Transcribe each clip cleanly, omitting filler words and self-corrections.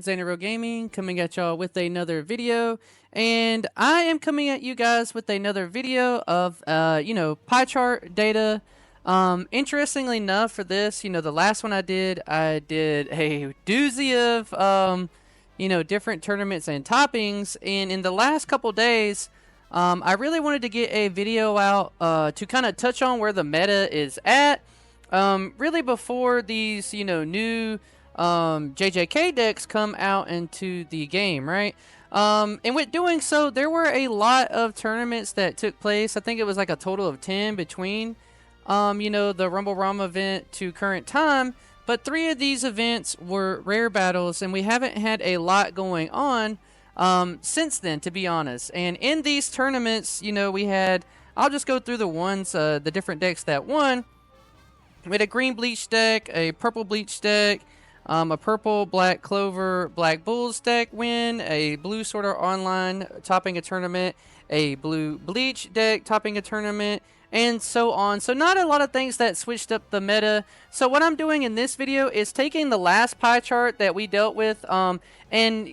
Xanareal Gaming, coming at y'all with another video. And I am coming at you guys with another video of, pie chart data. Interestingly enough for this, the last one I did a doozy of, different tournaments and toppings. And in the last couple days, I really wanted to get a video out to kind of touch on where the meta is at. Really before these, new JJK decks come out into the game, right? And with doing so, there were a lot of tournaments that took place. I think it was like a total of 10 between, the Rumble ROM event to current time. But 3 of these events were rare battles, and we haven't had a lot going on since then, to be honest. And in these tournaments, we had, I'll just go through the ones, the different decks that won. We had a green bleach deck, a purple bleach deck, a purple black clover black bulls deck win, a blue sorter online topping a tournament, a blue bleach deck topping a tournament, and so on. So not a lot of things that switched up the meta. So what I'm doing in this video is taking the last pie chart that we dealt with and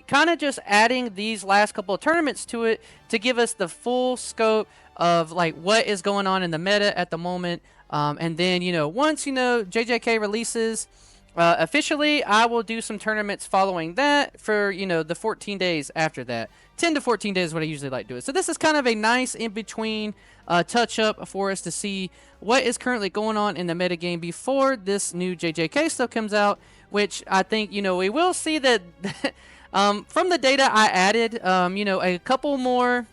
kind of just adding these last couple of tournaments to it to give us the full scope of like what is going on in the meta at the moment. And then, once, JJK releases officially, I will do some tournaments following that for, the 14 days after that. 10 to 14 days is what I usually like to do it. So this is kind of a nice in-between touch-up for us to see what is currently going on in the metagame before this new JJK stuff comes out, which I think, we will see that from the data I added, a couple more,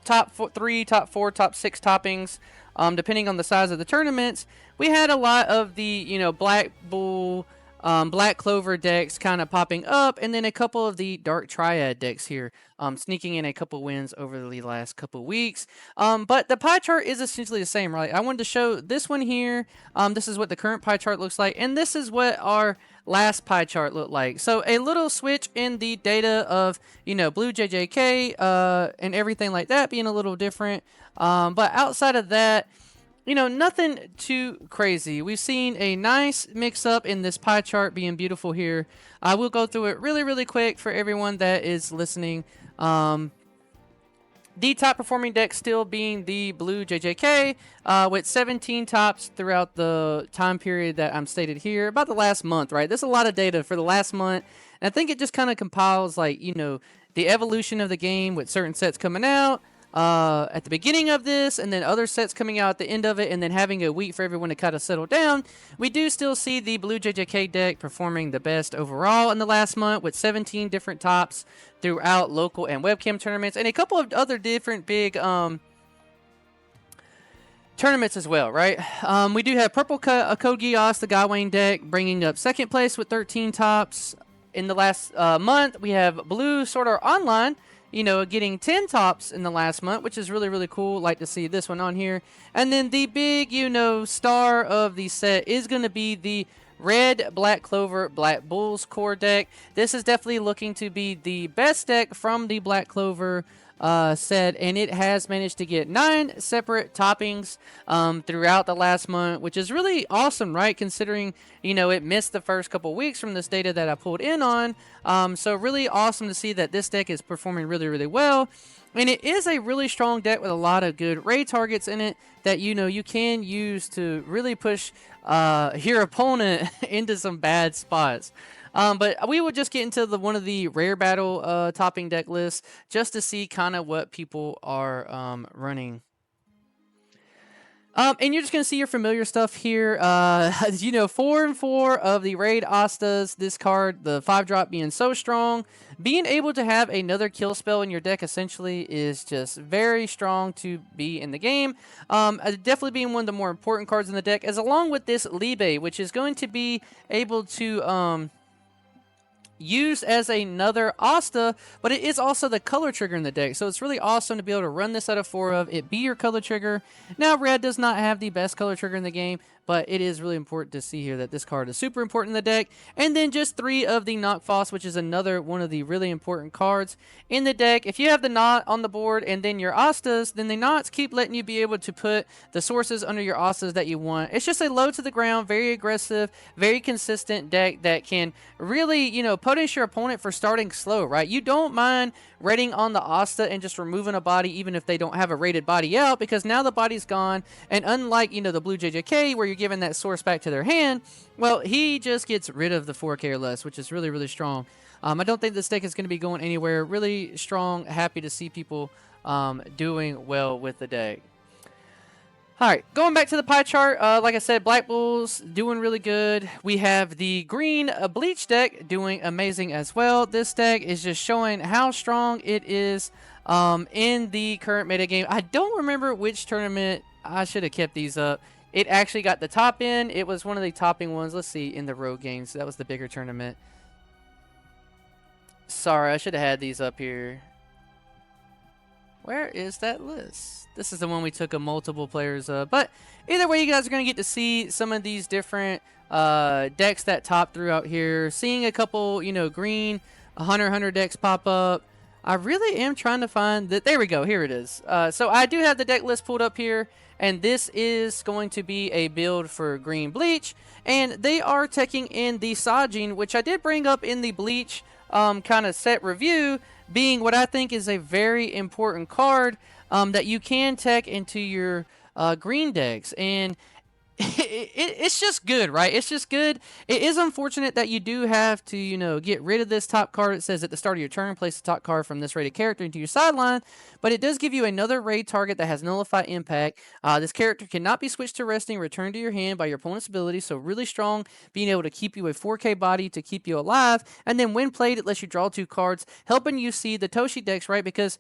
top 3, top 4, top 6 toppings. Depending on the size of the tournaments, we had a lot of the, Black Bull, Black Clover decks kind of popping up, and then a couple of the Dark Triad decks here, sneaking in a couple wins over the last couple weeks. But the pie chart is essentially the same, right? I wanted to show this one here. This is what the current pie chart looks like, and this is what our last pie chart looked like. So a little switch in the data of, blue JJK, and everything like that being a little different. But outside of that, nothing too crazy. We've seen a nice mix up in this pie chart being beautiful here. I will go through it really, really quick for everyone that is listening. The top performing deck still being the blue JJK, with 17 tops throughout the time period that I'm stated here, about the last month, right? There's a lot of data for the last month, and I think it just kind of compiles, like, the evolution of the game with certain sets coming out at the beginning of this, and then other sets coming out at the end of it, and then having a week for everyone to kind of settle down. We do still see the blue JJK deck performing the best overall in the last month, with 17 different tops throughout local and webcam tournaments, and a couple of other different big tournaments as well, right? We do have purple Code Geass, the Gawain deck, bringing up second place with 13 tops. In the last month, we have blue Sorter Online, getting 10 tops in the last month, which is really, really cool. Like to see this one on here. And then the big, star of the set is going to be the red Black Clover Black Bulls core deck. This is definitely looking to be the best deck from the Black Clover set, and it has managed to get 9 separate toppings throughout the last month, which is really awesome, right? Considering, it missed the first couple weeks from this data that I pulled in on. So really awesome to see that this deck is performing really, really well. And it is a really strong deck with a lot of good raid targets in it that, you can use to really push your opponent into some bad spots. But we will just get into one of the rare battle topping deck lists just to see kind of what people are running. And you're just going to see your familiar stuff here. 4 and 4 of the Raid Astas. This card, the 5-drop being so strong. Being able to have another kill spell in your deck essentially is just very strong to be in the game. Definitely being one of the more important cards in the deck, as along with this Libe, which is going to be able to used as another Asta, but it is also the color trigger in the deck, so it's really awesome to be able to run this out of 4 of it be your color trigger. Now, red does not have the best color trigger in the game, but it is really important to see here that this card is super important in the deck. And then just 3 of the Knockfoss, which is another one of the really important cards in the deck. If you have the Knot on the board and then your Astas, then the Knots keep letting you be able to put the sources under your Astas that you want. It's just a low to the ground, very aggressive, very consistent deck that can really, punish your opponent for starting slow, right? You don't mind raiding on the Asta and just removing a body even if they don't have a rated body out, because now the body's gone, and unlike, you know, the blue JJK where you're giving that source back to their hand, well, he just gets rid of the 4K or less, which is really, really strong. I don't think this deck is going to be going anywhere. Really strong. Happy to see people doing well with the deck. All right, going back to the pie chart, like I said, Black Bulls doing really good. We have the green Bleach deck doing amazing as well. This deck is just showing how strong it is in the current meta game. I don't remember which tournament. I should have kept these up. It actually got the top in. It was one of the topping ones. Let's see, in the road games. That was the bigger tournament. Sorry, I should have had these up here. Where is that list? This is the one we took a multiple players of. But either way, you guys are going to get to see some of these different decks that top throughout here. Seeing a couple, you know, green Hunter decks pop up. I really am trying to find that. There we go. Here it is. So I do have the deck list pulled up here. And this is going to be a build for green Bleach. And they are taking in the Sajin, which I did bring up in the Bleach kind of set review, being what I think is a very important card that you can tech into your green decks. And it's just good, right? It's just good. It is unfortunate that you do have to, you know, get rid of this top card. It says at the start of your turn, place the top card from this rated character into your sideline, but it does give you another raid target that has nullified impact. This character cannot be switched to resting, returned to your hand by your opponent's ability, so really strong, being able to keep you a 4K body to keep you alive, and then when played, it lets you draw 2 cards, helping you see the Toshi decks, right? Because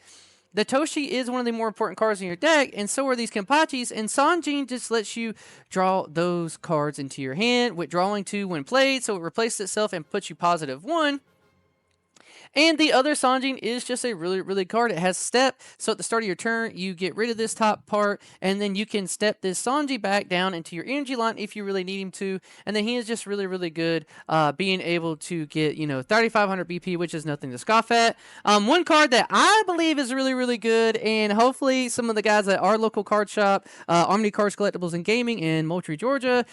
the Toshi is one of the more important cards in your deck, and so are these Kenpachis, and Sanjin just lets you draw those cards into your hand with drawing 2 when played, so it replaces itself and puts you +1. And the other Sanjin is just a really, really card. It has step, so at the start of your turn, you get rid of this top part, and then you can step this Sanji back down into your energy line if you really need him to. And then he is just really, really good, being able to get, you know, 3,500 BP, which is nothing to scoff at. One card that I believe is really, really good, and hopefully some of the guys at our local card shop, Omni Cards Collectibles and Gaming in Moultrie, Georgia,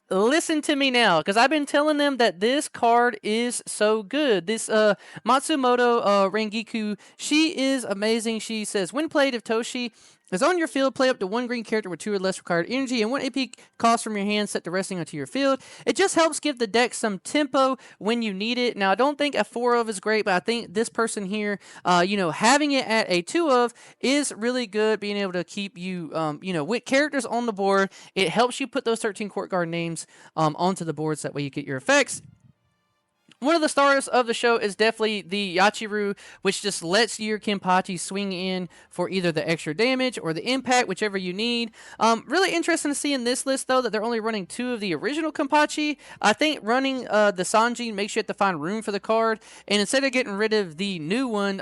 listen to me now, because I've been telling them that this card is so good. This Matsumoto Rangiku, she is amazing. She says, when played, if Toshi is on your field, play up to 1 green character with 2 or less required energy and 1 AP cost from your hand set to resting onto your field. It just helps give the deck some tempo when you need it. Now, I don't think a 4 of is great, but I think this person here, you know, having it at a 2 of is really good, being able to keep you, you know, with characters on the board. It helps you put those 13 court guard names onto the board, so that way you get your effects. One of the stars of the show is definitely the Yachiru, which just lets your Kenpachi swing in for either the extra damage or the impact, whichever you need. Really interesting to see in this list, though, that they're only running 2 of the original Kenpachi. I think running the Sanji makes you have to find room for the card, and instead of getting rid of the new one,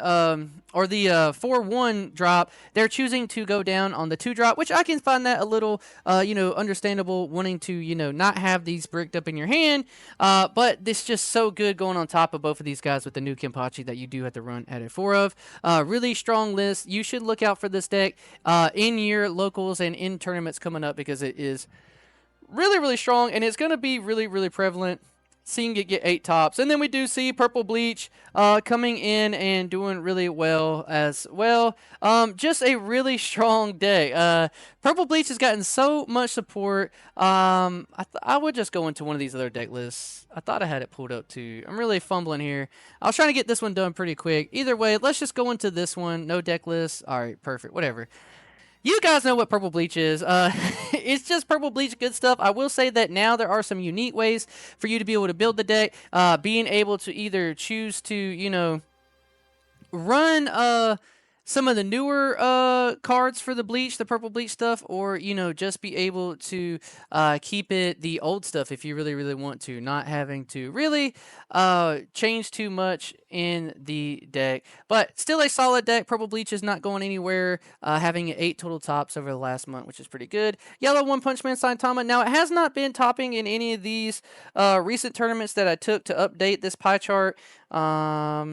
or the 4-1 drop, they're choosing to go down on the 2 drop, which I can find that a little, you know, understandable, wanting to, you know, not have these bricked up in your hand. But this just so good going on top of both of these guys with the new Kenpachi that you do have to run at a 4 of. Really strong list. You should look out for this deck in your locals and in tournaments coming up, because it is really, really strong, and it's going to be really, really prevalent. Seeing it get 8 tops. And then we do see Purple Bleach coming in and doing really well as well. Just a really strong deck. Purple Bleach has gotten so much support. I would just go into one of these other deck lists. I thought I had it pulled up too. I'm really fumbling here. I was trying to get this one done pretty quick. Either way, let's just go into this one. No deck list. All right, perfect. Whatever. You guys know what Purple Bleach is. It's just Purple Bleach good stuff. I will say that now there are some unique ways for you to be able to build the deck. Being able to either choose to, you know, run some of the newer cards for the Bleach, the Purple Bleach stuff, or, you know, just be able to keep it the old stuff if you really, really want to, not having to really change too much in the deck. But still a solid deck. Purple Bleach is not going anywhere, having 8 total tops over the last month, which is pretty good. Yellow One Punch Man Saitama. Now, it has not been topping in any of these recent tournaments that I took to update this pie chart. No.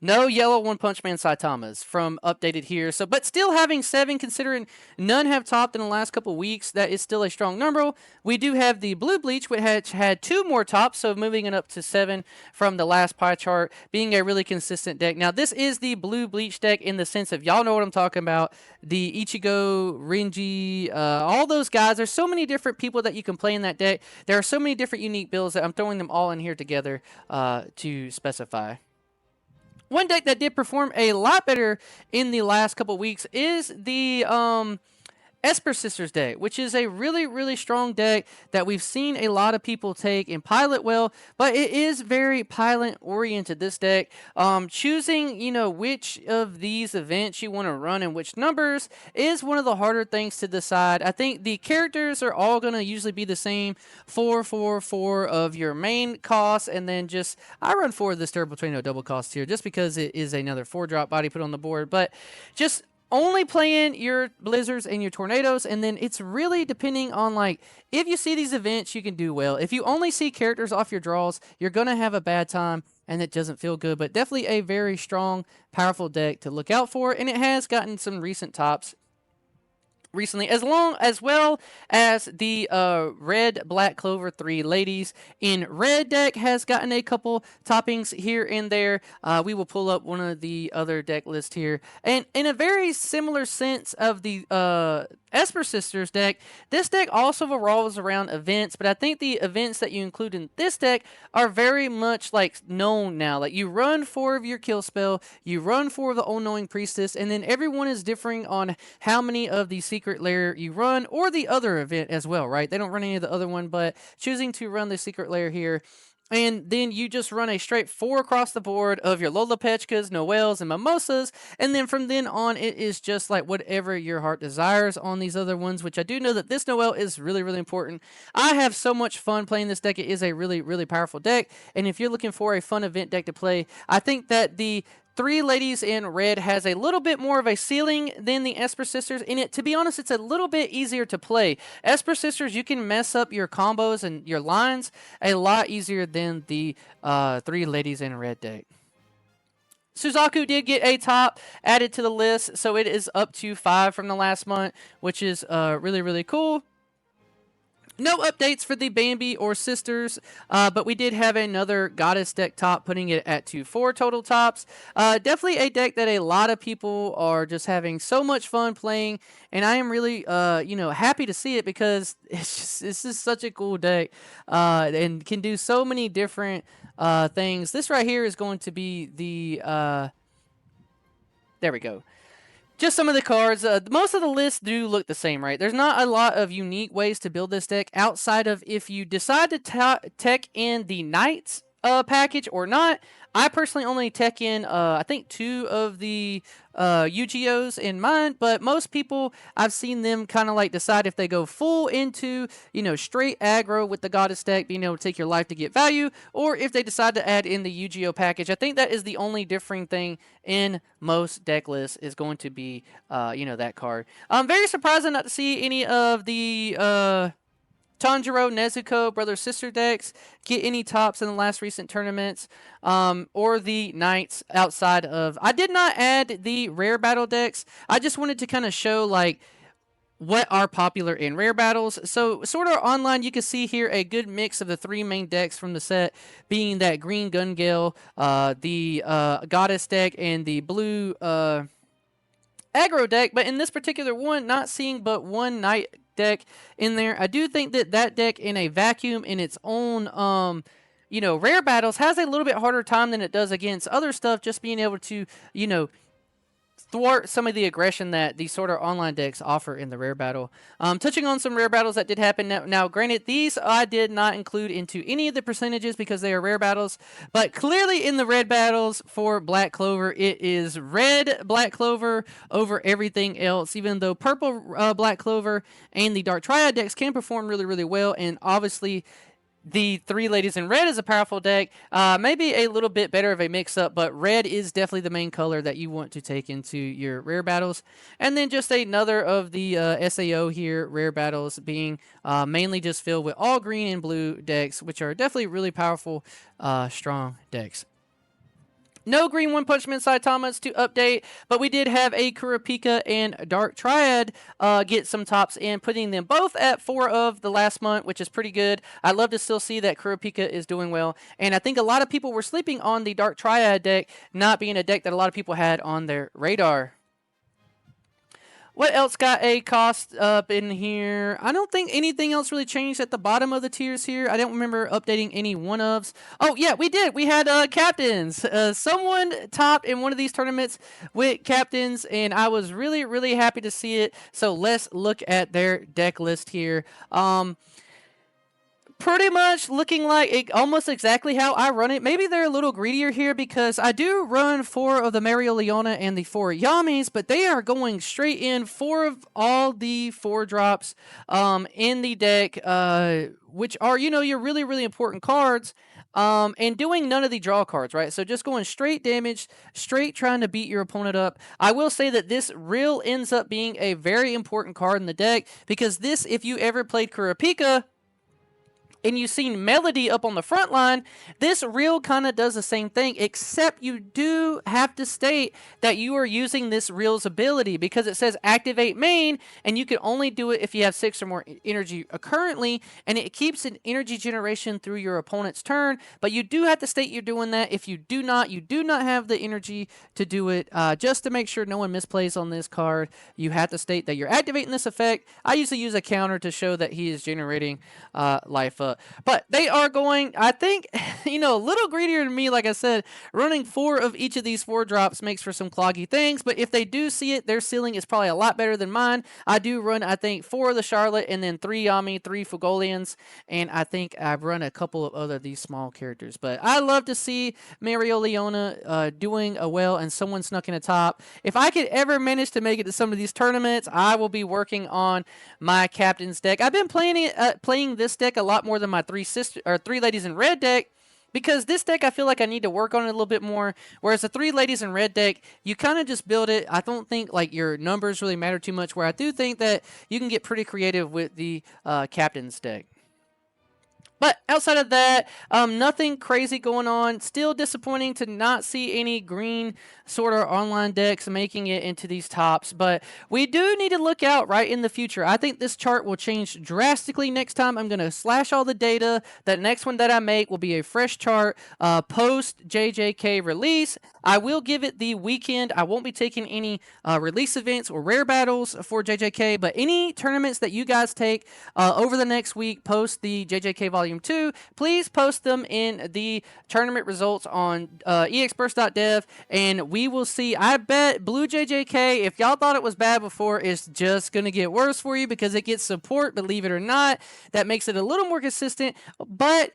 No yellow One Punch Man Saitamas from updated here. So, but still having 7, considering none have topped in the last couple weeks, that is still a strong number. We do have the Blue Bleach, which had 2 more tops, so moving it up to 7 from the last pie chart, being a really consistent deck. Now, this is the Blue Bleach deck in the sense of y'all know what I'm talking about. The Ichigo, Renji, all those guys. There's so many different people that you can play in that deck. There are so many different unique builds that I'm throwing them all in here together to specify. One deck that did perform a lot better in the last couple weeks is the Esper Sisters deck, which is a really, really strong deck that we've seen a lot of people take and pilot well, but it is very pilot oriented, this deck. Choosing, which of these events you want to run and which numbers is one of the harder things to decide. I think the characters are all going to usually be the same 4 of your main cost, and then just, I run 4 of this Terrible Tornado double cost here just because it is another 4-drop body put on the board, but just only playing your blizzards and your tornadoes, and then it's really depending on, like, if you see these events, you can do well. If you only see characters off your draws, you're going to have a bad time, and it doesn't feel good, but definitely a very strong, powerful deck to look out for, and it has gotten some recent tops recently, as well as the red Black Clover 3 ladies in red deck has gotten a couple toppings here and there. We will pull up one of the other deck lists here, and in a very similar sense of the Esper Sisters deck, this deck also revolves around events, but I think the events that you include in this deck are very much like known now. Like, you run 4 of your kill spell, you run 4 of the all-knowing priestess, and then everyone is differing on how many of the secret lair you run, or the other event as well, right? They don't run any of the other one, but choosing to run the secret lair here. And then you just run a straight 4 across the board of your Lola Pechkas, Noels, and Mimosas. And then from then on, it is just like whatever your heart desires on these other ones, which I do know that this Noel is really, really important. I have so much fun playing this deck. It is a really, really powerful deck. And if you're looking for a fun event deck to play, I think that the 3 ladies in red has a little bit more of a ceiling than the Esper Sisters. In it, to be honest, it's a little bit easier to play. Esper Sisters, you can mess up your combos and your lines a lot easier than the 3 ladies in red deck. Suzaku did get a top added to the list, so it is up to 5 from the last month, which is really, really cool. No updates for the Bambi or Sisters, but we did have another Goddess deck top, putting it at 4 total tops. Definitely a deck that a lot of people are just having so much fun playing, and I am really, happy to see it, because this is such a cool deck, and can do so many different things. This right here is going to be the, there we go. Just some of the cards. Most of the lists do look the same, right? There's not a lot of unique ways to build this deck outside of if you decide to tech in the Knights package or not. I personally only tech in, I think, 2 of the UGOs in mine, but most people, I've seen them kind of like decide if they go full into, straight aggro with the Goddess deck, being able to take your life to get value, or if they decide to add in the UGO package. I think that is the only differing thing in most deck lists, is going to be, that card. I'm very surprised not to see any of the Tanjiro, Nezuko, brother-sister decks get any tops in the last recent tournaments, or the Knights outside of... I did not add the rare battle decks. I just wanted to kind of show, like, what are popular in rare battles. So, sort of online, you can see here a good mix of the 3 main decks from the set, being that green Gun Gale, the Goddess deck, and the blue aggro deck. But in this particular one, not seeing but one Knight deck in there. I do think that deck in a vacuum in its own rare battles has a little bit harder time than it does against other stuff, just being able to thwart some of the aggression that these sort of online decks offer in the rare battle. Touching on some rare battles that did happen. Now, granted, these I did not include into any of the percentages because they are rare battles, but clearly in the red battles for Black Clover, it is red Black Clover over everything else, even though purple Black Clover and the Dark Triad decks can perform really, really well, and obviously the 3 ladies in red is a powerful deck. Maybe a little bit better of a mix-up, but red is definitely the main color that you want to take into your rare battles. And then just another of the SAO here, rare battles, being mainly just filled with all green and blue decks, which are definitely really powerful, strong decks. No green One Punch Man Saitamas to update, but we did have a Kurapika and Dark Triad get some tops in, putting them both at 4 of the last month, which is pretty good. I love to still see that Kurapika is doing well, and I think a lot of people were sleeping on the Dark Triad deck, not being a deck that a lot of people had on their radar. What else got a cost up in here? I don't think anything else really changed at the bottom of the tiers here. I don't remember updating any one-ofs. Oh, yeah, we did. We had captains. Someone topped in one of these tournaments with captains, and I was really, really happy to see it. So let's look at their deck list here. Pretty much looking like it, almost exactly how I run it. Maybe they're a little greedier here because I do run 4 of the Mereoleona and the 4 Yamis, but they are going straight in 4 of all the 4 drops in the deck, which are, you know, your really, really important cards. And doing none of the draw cards, right? So just going straight damage, straight trying to beat your opponent up. I will say that this Rill ends up being a very important card in the deck because this, if you ever played Kurapika, and you've seen Melody up on the front line, this Rill kind of does the same thing, except you do have to state that you are using this Rill's ability because it says activate main, and you can only do it if you have 6 or more energy currently, and it keeps an energy generation through your opponent's turn, but you do have to state you're doing that. If you do not have the energy to do it. Just to make sure no one misplays on this card, you have to state that you're activating this effect. I usually use a counter to show that he is generating life up. But they are going, I think, you know, a little greedier than me. Like I said, running 4 of each of these 4 drops makes for some cloggy things. But if they do see it, their ceiling is probably a lot better than mine. I do run, I think, 4 of the Charlotte and then 3 Yami, 3 Fugolians. And I think I've run a couple of other of these small characters. But I love to see Mereoleona doing well and someone snuck in a top. If I could ever manage to make it to some of these tournaments, I will be working on my captain's deck. I've been playing this deck a lot more than my 3 ladies in red deck, because this deck I feel like I need to work on it a little bit more, whereas the 3 ladies in red deck, you kind of just build it. I don't think like your numbers really matter too much, where I do think that you can get pretty creative with the captain's deck. But outside of that, nothing crazy going on. Still disappointing to not see any green sort of online decks making it into these tops. But we do need to look out right in the future. I think this chart will change drastically next time. I'm going to slash all the data. That next one that I make will be a fresh chart post JJK release. I will give it the weekend. I won't be taking any release events or rare battles for JJK, but any tournaments that you guys take over the next week post the JJK Volume 2, please post them in the tournament results on exburst.dev, and we will see. I bet Blue JJK, if y'all thought it was bad before, is just going to get worse for you because it gets support, believe it or not. That makes it a little more consistent, but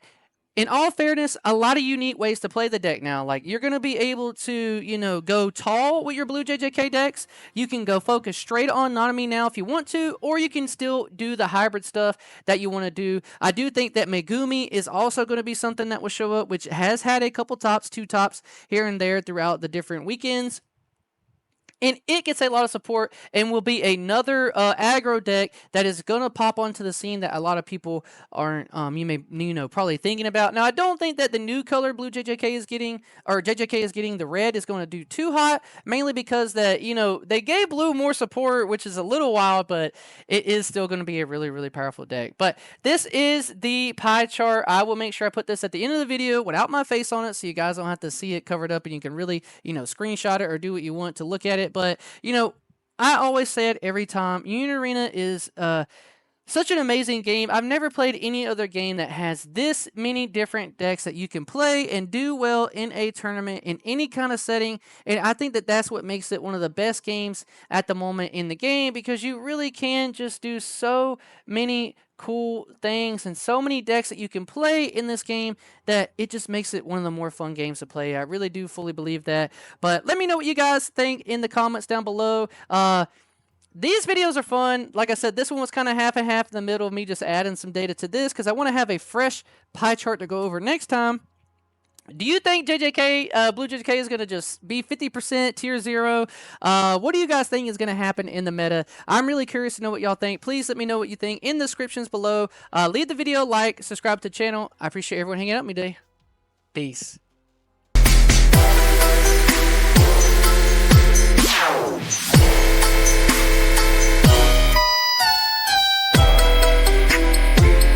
in all fairness, a lot of unique ways to play the deck now. Like, you're going to be able to, you know, go tall with your Blue JJK decks. You can go focus straight on Nanami now if you want to, or you can still do the hybrid stuff that you want to do. I do think that Megumi is also going to be something that will show up, which has had a couple tops, 2 tops here and there throughout the different weekends. And it gets a lot of support and will be another aggro deck that is going to pop onto the scene that a lot of people aren't, probably thinking about. Now, I don't think that the new color Blue JJK is getting, or JJK is getting, the red is going to do too hot, mainly because that, they gave blue more support, which is a little wild, but it is still going to be a really, really powerful deck. But this is the pie chart. I will make sure I put this at the end of the video without my face on it so you guys don't have to see it covered up and you can really, screenshot it or do what you want to look at it. But, I always say it every time. unionarena is such an amazing game. I've never played any other game that has this many different decks that you can play and do well in a tournament in any kind of setting. And I think that that's what makes it one of the best games at the moment in the game, because you really can just do so many cool things and so many decks that you can play in this game that it just makes it one of the more fun games to play. I really do fully believe that. But let me know what you guys think in the comments down below. These videos are fun. Like I said, this one was kind of half and half in the middle of me just adding some data to this because I want to have a fresh pie chart to go over next time. Do you think JJK, Blue JJK is going to just be 50% tier 0? What do you guys think is going to happen in the meta? I'm really curious to know what y'all think. Please let me know what you think in the descriptions below. Leave the video a like, subscribe to the channel. I appreciate everyone hanging out with me today. Peace.